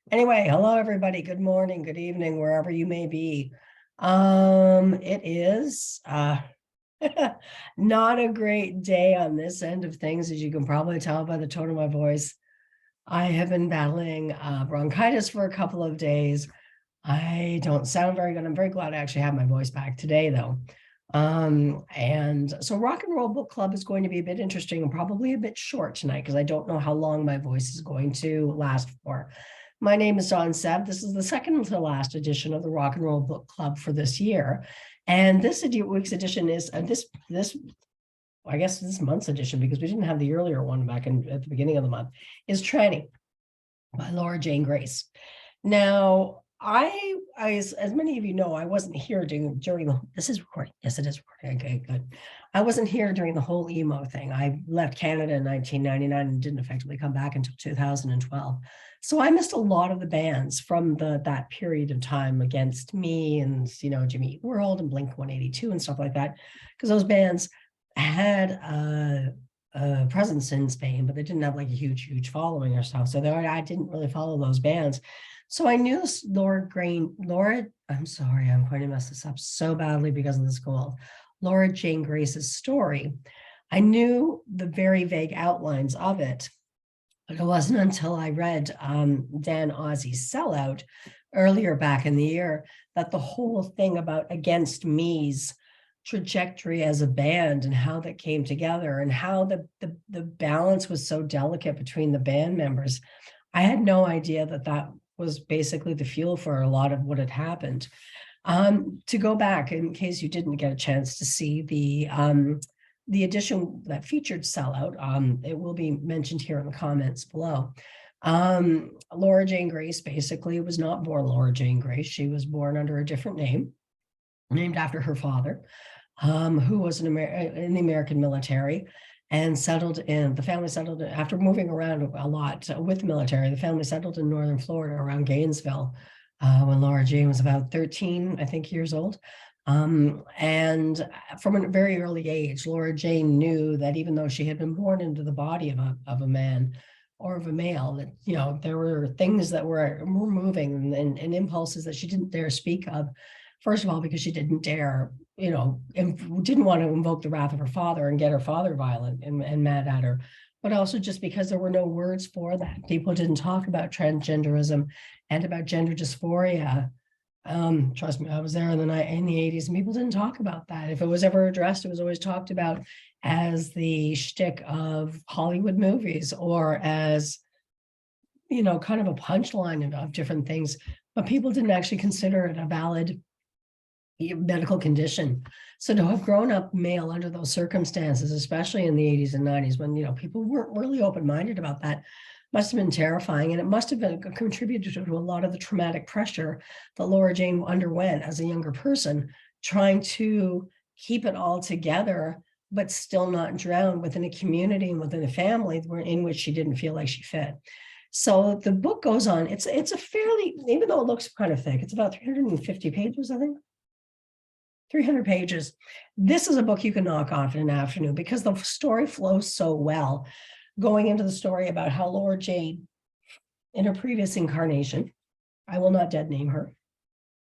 Anyway, hello everybody. Good morning, good evening, wherever you may be. It is not a great day on this end of things, as you can probably tell by the tone of my voice. I have been battling bronchitis for a couple of days. I don't sound very good. I'm very glad I actually have my voice back today, though. And so Rock and Roll Book Club is going to be a bit interesting and probably a bit short tonight because I don't know how long my voice is going to last for. My name is Dawn Seb. This is the second to last edition of the Rock and Roll Book Club for this year. And this week's edition is I guess this month's edition, because we didn't have the earlier one back at the beginning of the month, is TRANNY by Laura Jane Grace. Now, as many of you know, I wasn't here during the, this is recording. Yes, it is recording. Okay, good. I wasn't here during the whole emo thing. I left Canada in 1999 and didn't effectively come back until 2012. So I missed a lot of the bands from that period of time against me and, Jimmy Eat World and Blink 182 and stuff like that, because those bands had a presence in Spain, but they didn't have like a huge following or stuff. So I didn't really follow those bands. So I knew I'm sorry, I'm going to mess this up so badly because of the school. Laura Jane Grace's story. I knew the very vague outlines of it, but it wasn't until I read Dan Ozzi's Sellout earlier back in the year that the whole thing about Against Me's trajectory as a band and how that came together and how the balance was so delicate between the band members. I had no idea that was basically the fuel for a lot of what had happened. To go back, in case you didn't get a chance to see the edition that featured Sellout, it will be mentioned here in the comments below. Laura Jane Grace basically was not born Laura Jane Grace. She was born under a different name, named after her father, who was in the American military. And the family settled after moving around a lot with the military. The family settled in northern Florida around Gainesville when Laura Jane was about 13, I think, years old. And from a very early age, Laura Jane knew that even though she had been born into the body of a man or of a male, that there were things that were moving and impulses that she didn't dare speak of. First of all, because she didn't dare, didn't want to invoke the wrath of her father and get her father violent and mad at her, but also just because there were no words for that. People didn't talk about transgenderism and about gender dysphoria. Trust me, I was there in the 80s and people didn't talk about that. If it was ever addressed, it was always talked about as the shtick of Hollywood movies or as, kind of a punchline of different things, but people didn't actually consider it a valid medical condition. So to have grown up male under those circumstances, especially in the 80s and 90s, when people weren't really open-minded about that, must have been terrifying. And it must have been contributed to a lot of the traumatic pressure that Laura Jane underwent as a younger person, trying to keep it all together, but still not drown within a community and within a family in which she didn't feel like she fit. So the book goes on. It's a fairly, even though it looks kind of thick, it's about 350 pages, I think. 300 pages. This is a book you can knock off in an afternoon because the story flows so well, going into the story about how Laura Jane, in her previous incarnation, I will not dead name her,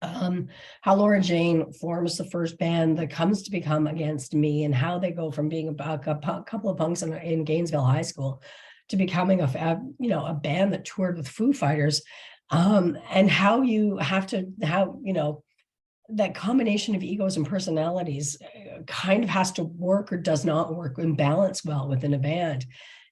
how Laura Jane forms the first band that comes to become Against Me, and how they go from being a couple of punks in Gainesville High School to becoming a band that toured with Foo Fighters, and how that combination of egos and personalities kind of has to work or does not work and balance well within a band.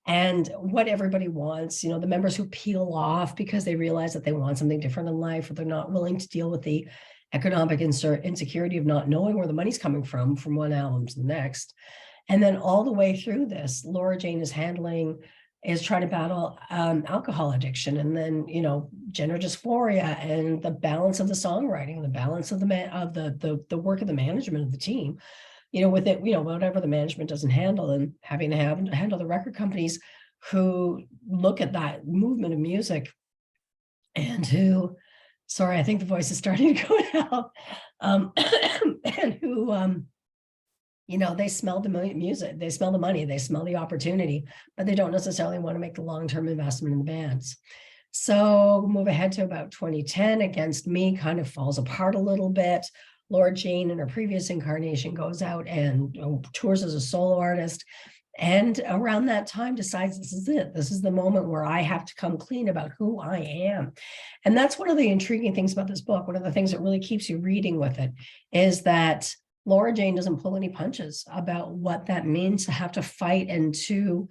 And what everybody wants, the members who peel off because they realize that they want something different in life, or they're not willing to deal with the economic insecurity of not knowing where the money's coming from one album to the next. And then all the way through this, Laura Jane is trying to battle alcohol addiction, and then gender dysphoria, and the balance of the songwriting, the balance of the work of the management of the team, with it, whatever the management doesn't handle, and having to handle the record companies who look at that movement of music and who, sorry, I think the voice is starting to go now, and who they smell the music, they smell the money, they smell the opportunity, but they don't necessarily want to make the long-term investment in the bands. So move ahead to about 2010, Against Me kind of falls apart a little bit. Laura Jane in her previous incarnation goes out and tours as a solo artist. And around that time decides this is it. This is the moment where I have to come clean about who I am. And that's one of the intriguing things about this book. One of the things that really keeps you reading with it is that Laura Jane doesn't pull any punches about what that means to have to fight and to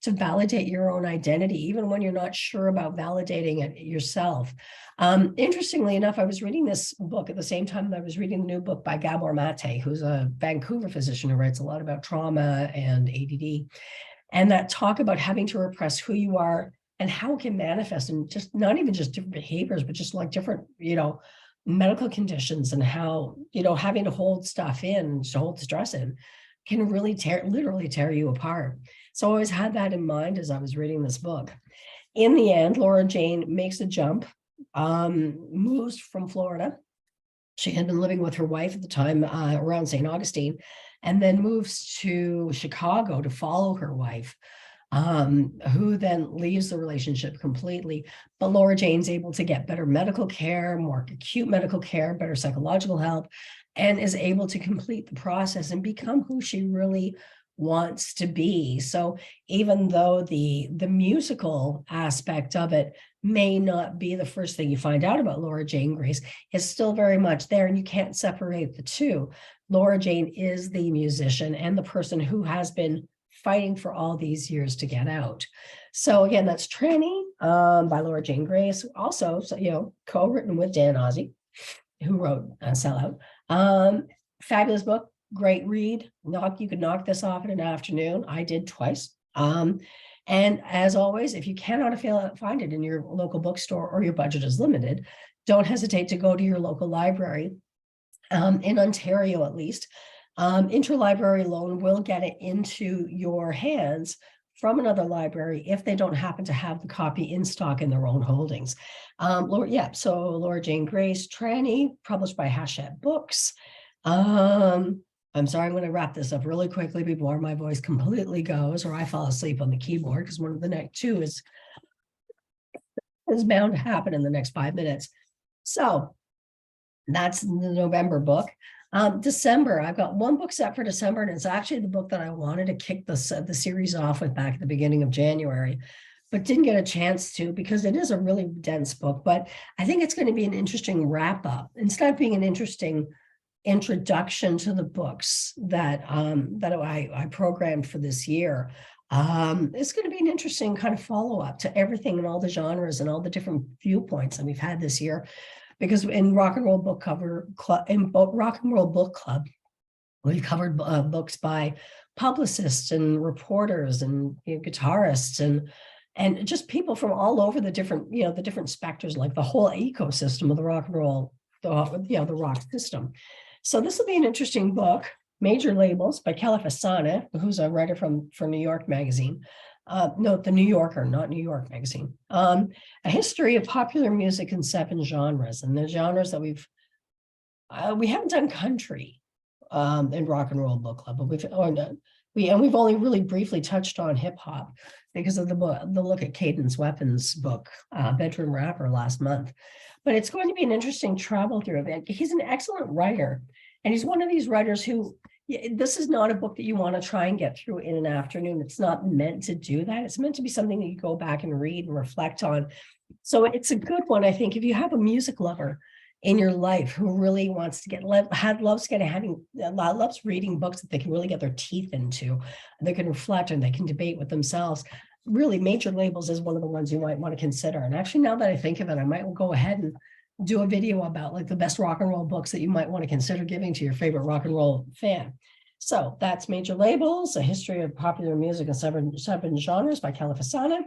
validate your own identity, even when you're not sure about validating it yourself. Interestingly enough, I was reading this book at the same time that I was reading the new book by Gabor Mate, who's a Vancouver physician who writes a lot about trauma and ADD, and that talk about having to repress who you are and how it can manifest in just not even just different behaviors, but just like different, medical conditions, and how, having to hold stuff in, to hold stress in, can really literally tear you apart. So I always had that in mind as I was reading this book. In the end, Laura Jane makes a jump, moves from Florida. She had been living with her wife at the time around St. Augustine, and then moves to Chicago to follow her wife, who then leaves the relationship completely. But Laura Jane's able to get better medical care, more acute medical care, better psychological help, and is able to complete the process and become who she really wants to be. So even though the musical aspect of it may not be the first thing you find out about Laura Jane Grace, it's still very much there, and you can't separate the two. Laura Jane is the musician and the person who has been fighting for all these years to get out. So again, that's TRANNY by Laura Jane Grace, also, co-written with Dan Ozzie, who wrote Sellout. Fabulous book, great read. You could knock this off in an afternoon. I did twice. And as always, if you cannot find it in your local bookstore or your budget is limited, don't hesitate to go to your local library, in Ontario at least. Interlibrary loan will get it into your hands from another library if they don't happen to have the copy in stock in their own holdings. So Laura Jane Grace, TRANNY, published by Hachette Books. I'm sorry, I'm going to wrap this up really quickly before my voice completely goes or I fall asleep on the keyboard, because one of the next two is bound to happen in the next 5 minutes. So that's the November book. December, I've got one book set for December, and it's actually the book that I wanted to kick the series off with back at the beginning of January, but didn't get a chance to because it is a really dense book. But I think it's going to be an interesting wrap up instead of being an interesting introduction to the books that I programmed for this year. It's going to be an interesting kind of follow up to everything and all the genres and all the different viewpoints that we've had this year. Because in Rock and Roll Book Club, we've covered books by publicists and reporters and guitarists and just people from all over the different specters, like the whole ecosystem of the rock and roll, the rock system. So this will be an interesting book. Major Labels by Kelly Fasana, who's a writer for New York Magazine. The New Yorker, not New York Magazine. A history of popular music in 7 genres, and the genres that we haven't done country in Rock and Roll Book Club, but we've only really briefly touched on hip hop because of the Look at Cadence Weapons book, Bedroom Rapper, last month. But it's going to be an interesting travel through it. He's an excellent writer, and he's one of these writers who. This is not a book that you want to try and get through in an afternoon. It's not meant to do that. It's meant to be something that you go back and read and reflect on. So it's a good one, I think, if you have a music lover in your life who really wants to loves reading books that they can really get their teeth into, and they can reflect and they can debate with themselves. Really, Major Labels is one of the ones you might want to consider. And actually, now that I think of it, I might go ahead and do a video about like the best rock and roll books that you might want to consider giving to your favorite rock and roll fan. So that's Major Labels, A History of Popular Music in 7 Genres by Kelly Fasana.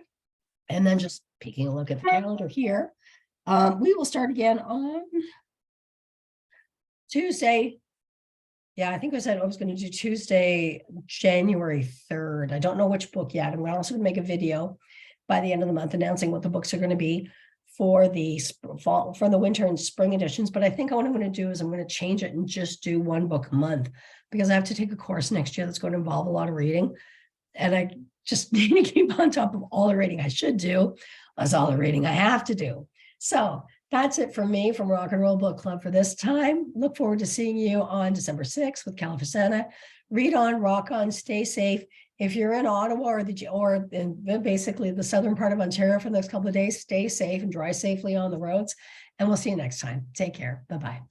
And then just taking a look at the calendar here, we will start again on Tuesday. Yeah, I think I said I was going to do Tuesday, January 3rd. I don't know which book yet. I'm also going to make a video by the end of the month announcing what the books are going to be for the fall, for the winter and spring editions. But I think what I'm going to do is I'm going to change it and just do 1 book a month, because I have to take a course next year that's going to involve a lot of reading. And just need to keep on top of all the reading I should do, as all the reading I have to do. So that's it from me from Rock and Roll Book Club for this time. Look forward to seeing you on December 6th with California. Read on, rock on, stay safe. If you're in Ottawa or in basically the southern part of Ontario for the next couple of days, stay safe and drive safely on the roads. And we'll see you next time. Take care. Bye-bye.